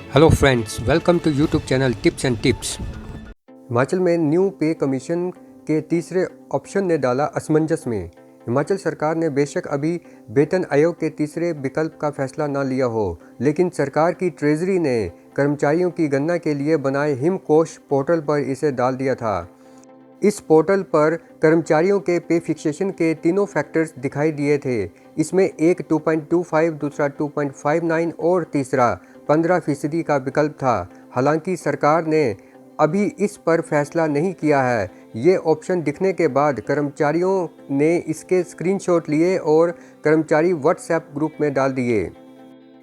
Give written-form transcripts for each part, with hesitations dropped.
Hello friends, welcome to YouTube channel tips and tips. Himachal में new पे commission के तीसरे ऑप्शन ने डाला असमंजस में। हिमाचल सरकार ने बेशक अभी वेतन आयोग के तीसरे विकल्प का फैसला न लिया हो, लेकिन सरकार की ट्रेजरी ने कर्मचारियों की गणना के लिए बनाए हिमकोश पोर्टल पर इसे डाल दिया था। इस पोर्टल पर कर्मचारियों के पे फिक्सेशन के तीनों फैक्टर्स दिखाई दिए थे। इसमें एक 2.25, दूसरा 2.59 और तीसरा 15% का विकल्प था। हालांकि सरकार ने अभी इस पर फैसला नहीं किया है। ये ऑप्शन दिखने के बाद कर्मचारियों ने इसके स्क्रीनशॉट लिए और कर्मचारी व्हाट्सएप ग्रुप में डाल दिए।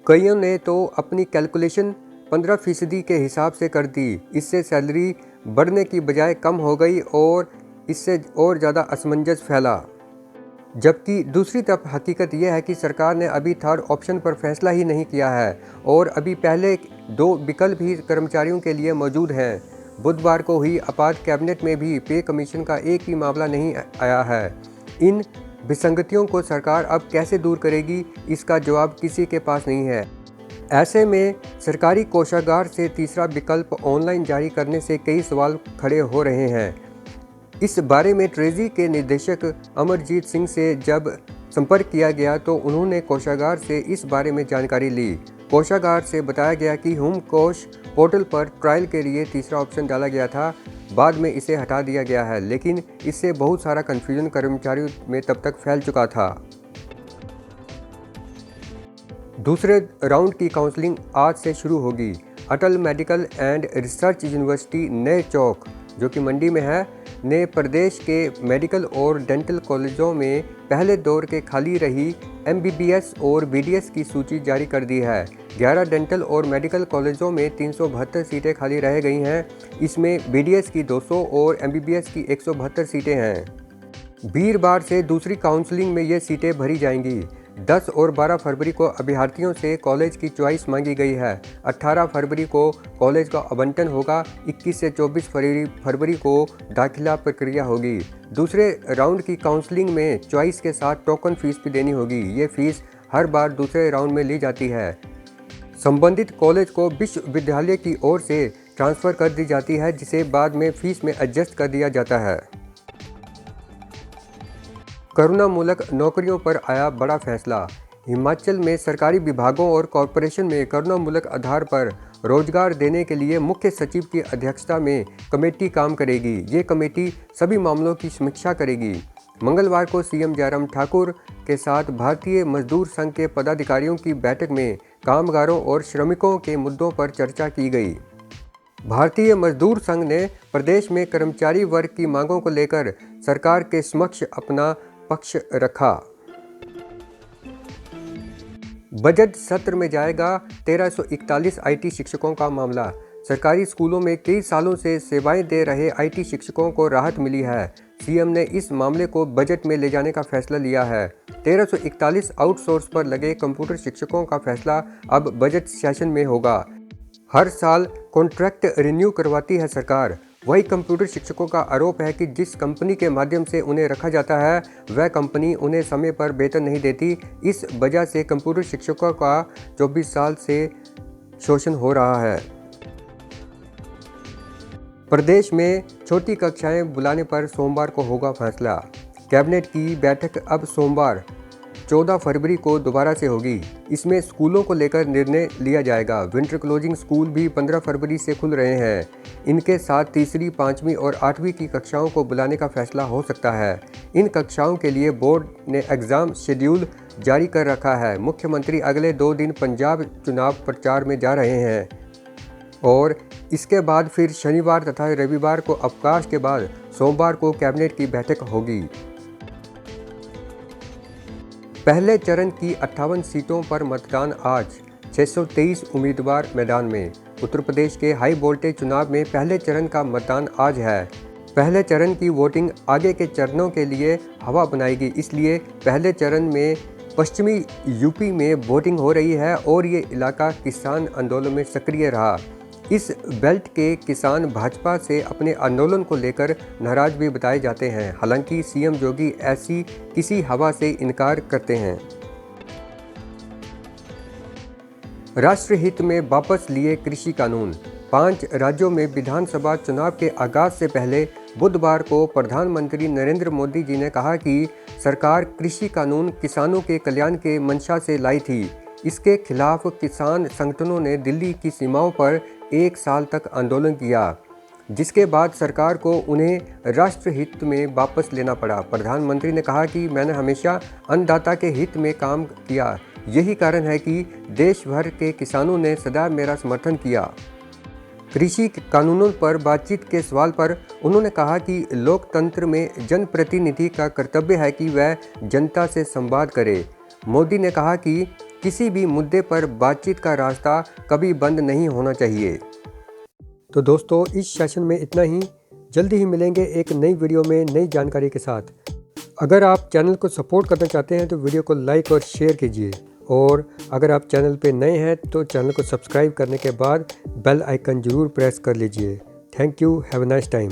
कईयों ने तो अपनी कैलकुलेशन 15% के हिसाब से कर दी। इससे सैलरी बढ़ने की बजाय कम हो गई और इससे और ज़्यादा असमंजस फैला। जबकि दूसरी तरफ हकीकत यह है कि सरकार ने अभी थर्ड ऑप्शन पर फैसला ही नहीं किया है और अभी पहले दो विकल्प ही कर्मचारियों के लिए मौजूद हैं। बुधवार को हुई आपात कैबिनेट में भी पे कमीशन का एक भी मामला नहीं आया है। इन विसंगतियों को सरकार अब कैसे दूर करेगी, इसका जवाब किसी के पास नहीं है। ऐसे में सरकारी कोषागार से तीसरा विकल्प ऑनलाइन जारी करने से कई सवाल खड़े हो रहे हैं। इस बारे में ट्रेजरी के निदेशक अमरजीत सिंह से जब संपर्क किया गया तो उन्होंने कोषागार से इस बारे में जानकारी ली। कोषागार से बताया गया कि हिमकोश पोर्टल पर ट्रायल के लिए तीसरा ऑप्शन डाला गया था, बाद में इसे हटा दिया गया है, लेकिन इससे बहुत सारा कन्फ्यूजन कर्मचारियों में तब तक फैल चुका था। दूसरे राउंड की काउंसलिंग आज से शुरू होगी। अटल मेडिकल एंड रिसर्च यूनिवर्सिटी नए चौक, जो कि मंडी में है, ने प्रदेश के मेडिकल और डेंटल कॉलेजों में पहले दौर के खाली रही MBBS और BDS की सूची जारी कर दी है। 11 डेंटल और मेडिकल कॉलेजों में 372 सीटें खाली रह गई हैं। इसमें BDS की 200 और MBBS की 172 सीटें हैं। वीरवार से दूसरी काउंसलिंग में ये सीटें भरी जाएंगी। 10 और 12 फरवरी को अभ्यर्थियों से कॉलेज की चॉइस मांगी गई है। 18 फरवरी को कॉलेज का आवंटन होगा। 21 से 24 फरवरी को दाखिला प्रक्रिया होगी। दूसरे राउंड की काउंसलिंग में चॉइस के साथ टोकन फीस भी देनी होगी। ये फीस हर बार दूसरे राउंड में ली जाती है। संबंधित कॉलेज को विश्वविद्यालय की ओर से ट्रांसफ़र कर दी जाती है, जिसे बाद में फीस में एडजस्ट कर दिया जाता है। करुणा मूलक नौकरियों पर आया बड़ा फैसला। हिमाचल में सरकारी विभागों और कॉरपोरेशन में करुणा मूलक आधार पर रोजगार देने के लिए मुख्य सचिव की अध्यक्षता में कमेटी काम करेगी। ये कमेटी सभी मामलों की समीक्षा करेगी। मंगलवार को सीएम जयराम ठाकुर के साथ भारतीय मजदूर संघ के पदाधिकारियों की बैठक में कामगारों और श्रमिकों के मुद्दों पर चर्चा की गई। भारतीय मजदूर संघ ने प्रदेश में कर्मचारी वर्ग की मांगों को लेकर सरकार के समक्ष अपना पक्ष रखा। बजट सत्र में जाएगा 1341 IT शिक्षकों का मामला। सरकारी स्कूलों में कई सालों से सेवाएं दे रहे IT शिक्षकों को राहत मिली है। सीएम ने इस मामले को बजट में ले जाने का फैसला लिया है। 1341 आउटसोर्स पर लगे कंप्यूटर शिक्षकों का फैसला अब बजट सेशन में होगा। हर साल कॉन्ट्रैक्ट रिन्यू करवाती है सरकार। वही कंप्यूटर शिक्षकों का आरोप है कि जिस कंपनी के माध्यम से उन्हें रखा जाता है, वह कंपनी उन्हें समय पर वेतन नहीं देती। इस वजह से कंप्यूटर शिक्षकों का 24 साल से शोषण हो रहा है। प्रदेश में छोटी कक्षाएं बुलाने पर सोमवार को होगा फैसला। कैबिनेट की बैठक अब सोमवार 14 फरवरी को दोबारा से होगी। इसमें स्कूलों को लेकर निर्णय लिया जाएगा। विंटर क्लोजिंग स्कूल भी 15 फरवरी से खुल रहे हैं। इनके साथ तीसरी, 5वीं और 8वीं की कक्षाओं को बुलाने का फैसला हो सकता है। इन कक्षाओं के लिए बोर्ड ने एग्ज़ाम शेड्यूल जारी कर रखा है। मुख्यमंत्री अगले 2 दिन पंजाब चुनाव प्रचार में जा रहे हैं और इसके बाद फिर शनिवार तथा रविवार को अवकाश के बाद सोमवार को कैबिनेट की बैठक होगी। पहले चरण की 58 सीटों पर मतदान आज। 623 उम्मीदवार मैदान में। उत्तर प्रदेश के हाई वोल्टेज चुनाव में पहले चरण का मतदान आज है। पहले चरण की वोटिंग आगे के चरणों के लिए हवा बनाएगी। इसलिए पहले चरण में पश्चिमी यूपी में वोटिंग हो रही है और ये इलाका किसान आंदोलन में सक्रिय रहा। इस बेल्ट के किसान भाजपा से अपने आंदोलन को लेकर नाराज भी बताए जाते हैं। हालांकि सीएम योगी ऐसी किसी हवा से इनकार करते हैं। राष्ट्रहित में वापस लिए कृषि कानून। 5 राज्यों में विधानसभा चुनाव के आगाज से पहले बुधवार को प्रधानमंत्री नरेंद्र मोदी जी ने कहा कि सरकार कृषि कानून किसानों के कल्याण के मंशा से लाई थी। इसके खिलाफ किसान संगठनों ने दिल्ली की सीमाओं पर 1 साल तक आंदोलन किया, जिसके बाद सरकार को उन्हें राष्ट्रहित में वापस लेना पड़ा। प्रधानमंत्री ने कहा कि मैंने हमेशा अन्नदाता के हित में काम किया। यही कारण है कि देश भर के किसानों ने सदा मेरा समर्थन किया। कृषि कानूनों पर बातचीत के सवाल पर उन्होंने कहा कि लोकतंत्र में जनप्रतिनिधि का कर्तव्य है कि वह जनता से संवाद करे। मोदी ने कहा कि किसी भी मुद्दे पर बातचीत का रास्ता कभी बंद नहीं होना चाहिए। तो दोस्तों, इस सेशन में इतना ही। जल्दी ही मिलेंगे एक नई वीडियो में नई जानकारी के साथ। अगर आप चैनल को सपोर्ट करना चाहते हैं तो वीडियो को लाइक और शेयर कीजिए, और अगर आप चैनल पे नए हैं तो चैनल को सब्सक्राइब करने के बाद बेल आइकन ज़रूर प्रेस कर लीजिए। Thank you. Have a nice time.